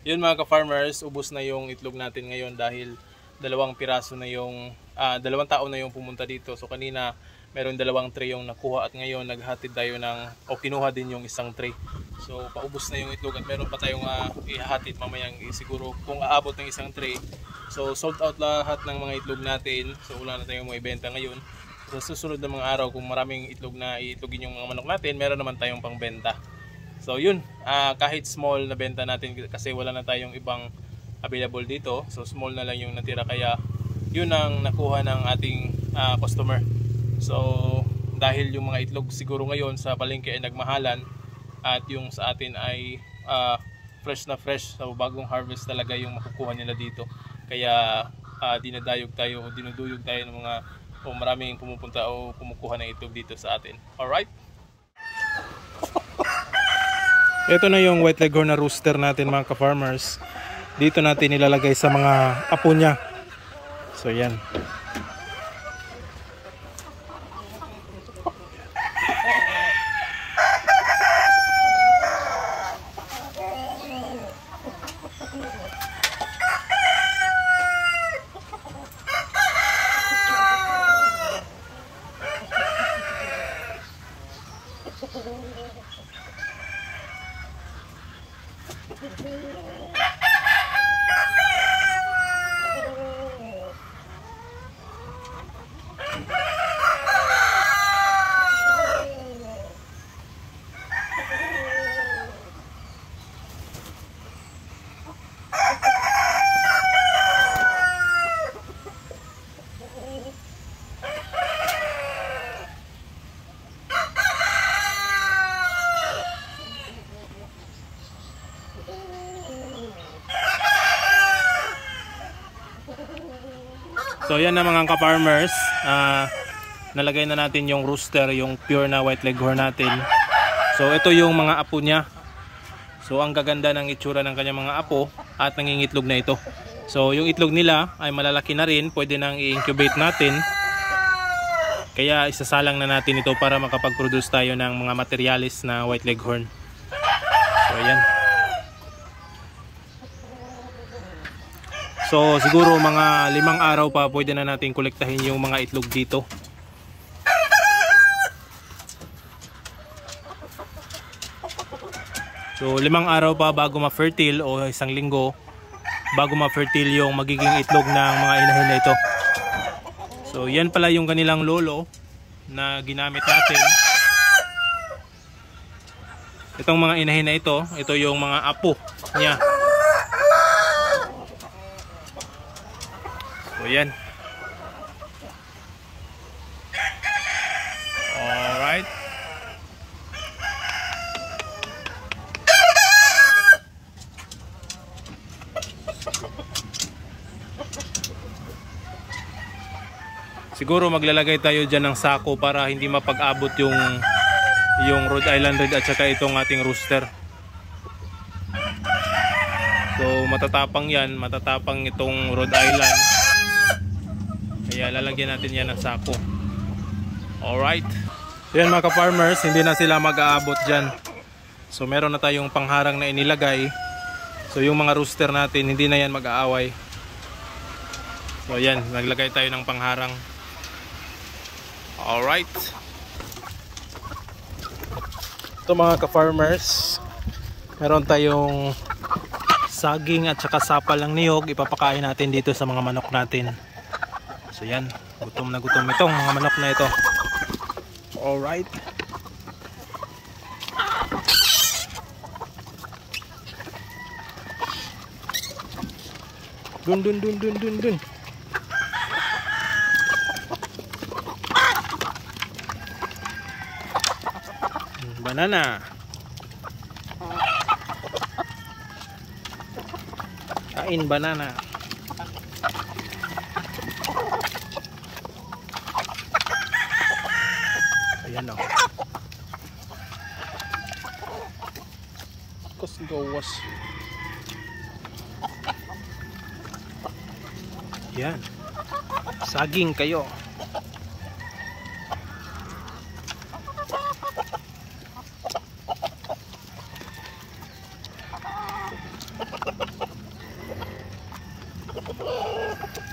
Yun mga ka-farmers, ubos na yung itlog natin ngayon dahil dalawang piraso na yung dalawang tao na yung pumunta dito. So kanina meron dalawang tray yung nakuha at ngayon naghatid tayo ng kinuha din yung isang tray. So paubos na yung itlog at meron pa tayong ihahatid mamayang siguro kung aabot ng isang tray. So sold out lahat ng mga itlog natin. So wala na tayong maibenta ngayon. Sa susunod na mga araw kung maraming itlog na iitlogin yung mga manok natin, meron naman tayong pangbenta. So yun, kahit small na benta natin kasi wala na tayong ibang available dito. So small na lang yung natira kaya yun ang nakuha ng ating customer. So dahil yung mga itlog siguro ngayon sa palengke ay nagmahalan at yung sa atin ay fresh na fresh. So bagong harvest talaga yung makukuha nila dito. Kaya dinadayog tayo o dinuduyog tayo ng mga maraming pumupunta o kumukuha ng itlog dito sa atin. Alright? Ito na yung white leghorn na rooster natin mga ka-farmers. Dito natin nilalagay sa mga apo niya. So yan. So yan na mga ka-farmers, nalagay na natin yung rooster, yung pure na white leghorn natin. So ito yung mga apo niya. So ang gaganda ng itsura ng kanyang mga apo at nangingitlog na ito. So yung itlog nila ay malalaki na rin, pwede nang i-incubate natin. Kaya isasalang na natin ito para makapag-produce tayo ng mga materialis na white leghorn. So ayan. So siguro mga 5 araw pa pwede na natin kolektahin yung mga itlog dito. So 5 araw pa bago ma-fertile o 1 linggo bago ma-fertile yung magiging itlog ng mga inahin na ito. So yan pala yung kanilang lolo na ginamit natin. Itong mga inahin na ito yung mga apo niya. So yan. Alright. Siguro maglalagay tayo dyan ng sako para hindi mapag-abot yung Rhode Island Red at saka itong ating rooster. So matatapang yan, matatapang itong Rhode Island. Kaya lalagyan natin yan ng sako. Alright. Yan mga ka-farmers, hindi na sila mag-aabot dyan. So meron na tayong pangharang na inilagay. So yung mga rooster natin, hindi na yan mag-aaway. So yan, naglagay tayo ng pangharang. Alright. Ito mga ka-farmers, meron tayong saging at saka sapal ng niyog. Ipapakain natin dito sa mga manok natin. So yan, gutom na gutom itong mga manok na ito. Alright. Dun. Banana. Kain banana. Ayan o. Gawas. Yan. Saging kayo.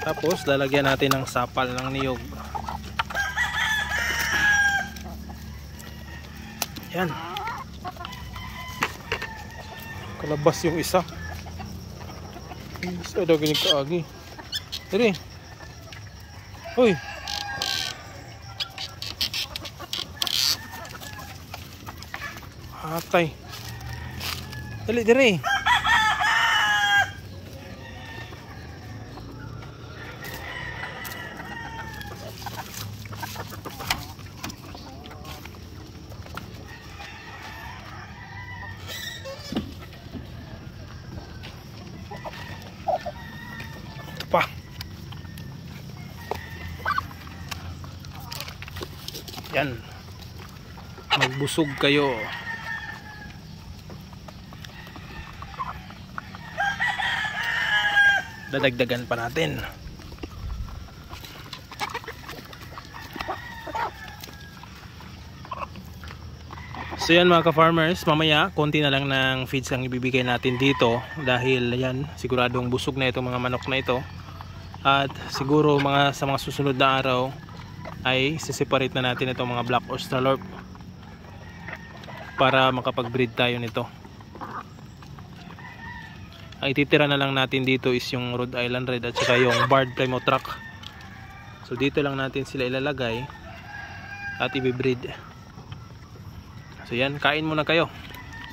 Tapos lalagyan natin ng sapal ng niyog. Yan. Kalabas yung isa. Isa daw ganyan kaagi. Dali. Uy. Atay. Dali, dali. Pa. Yan. Magbusog kayo. Dadagdagan pa natin. So yan mga ka-farmers, mamaya konti na lang ng feeds ang ibibigay natin dito dahil yan, siguradong busog na itong mga manok na ito. At siguro sa mga susunod na araw ay separate na natin itong mga Black Australorp para makapag-breed tayo nito. Ang ititira na lang natin dito is yung Rhode Island Red at saka yung Barred Plymouth Rock. So dito lang natin sila ilalagay at i-breed. So yan, kain muna kayo.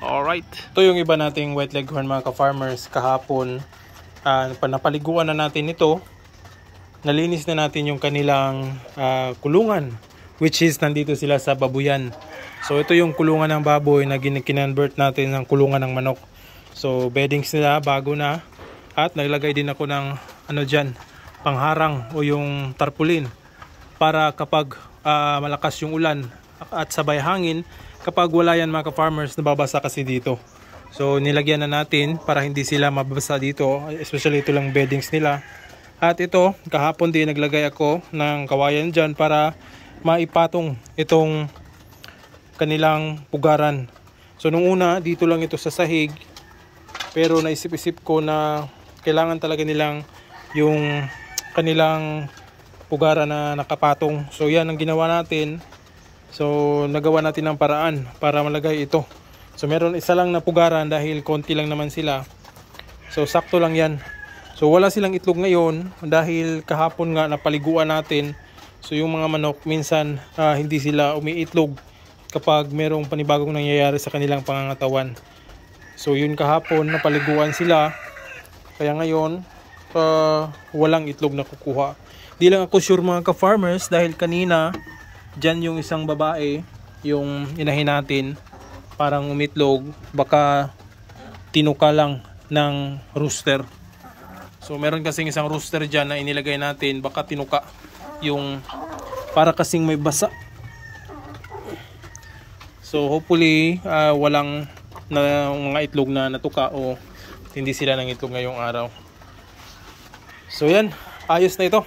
Alright. Ito yung iba nating white leghorn mga ka-farmers kahapon. Napaliguan na natin ito. Nalinis na natin yung kanilang kulungan, which is nandito sila sa babuyan. So ito yung kulungan ng baboy na kinonvert natin ng kulungan ng manok. So beddings nila bago na. At naglagay din ako ng pangharang o yung tarpaulin para kapag malakas yung ulan at sabay hangin, kapag wala yan mga ka-farmers, nababasa kasi dito. So nilagyan na natin para hindi sila mababasa dito, especially ito lang beddings nila. At ito, kahapon din naglagay ako ng kawayan dyan para maipatong itong kanilang pugaran. So nung una, dito lang ito sa sahig, pero naisip-isip ko na kailangan talaga nilang yung kanilang pugaran na nakapatong. So yan ang ginawa natin. So nagawa natin ng paraan para malagay ito. So meron isa lang na pugaran dahil konti lang naman sila. So sakto lang yan. So wala silang itlog ngayon dahil kahapon nga napaliguan natin. So yung mga manok minsan hindi sila umiitlog kapag merong panibagong nangyayari sa kanilang pangangatawan. So yun kahapon napaliguan sila. Kaya ngayon walang itlog na kukuha. Di lang ako sure mga ka-farmers dahil kanina dyan yung isang babae, yung inahin natin, parang umitlog, baka tinuka lang ng rooster. So meron kasing isang rooster dyan na inilagay natin, baka tinuka yung para kasing may basa. So hopefully walang mga itlog na natuka o hindi sila nang itlog ngayong araw. So yan, ayos na ito.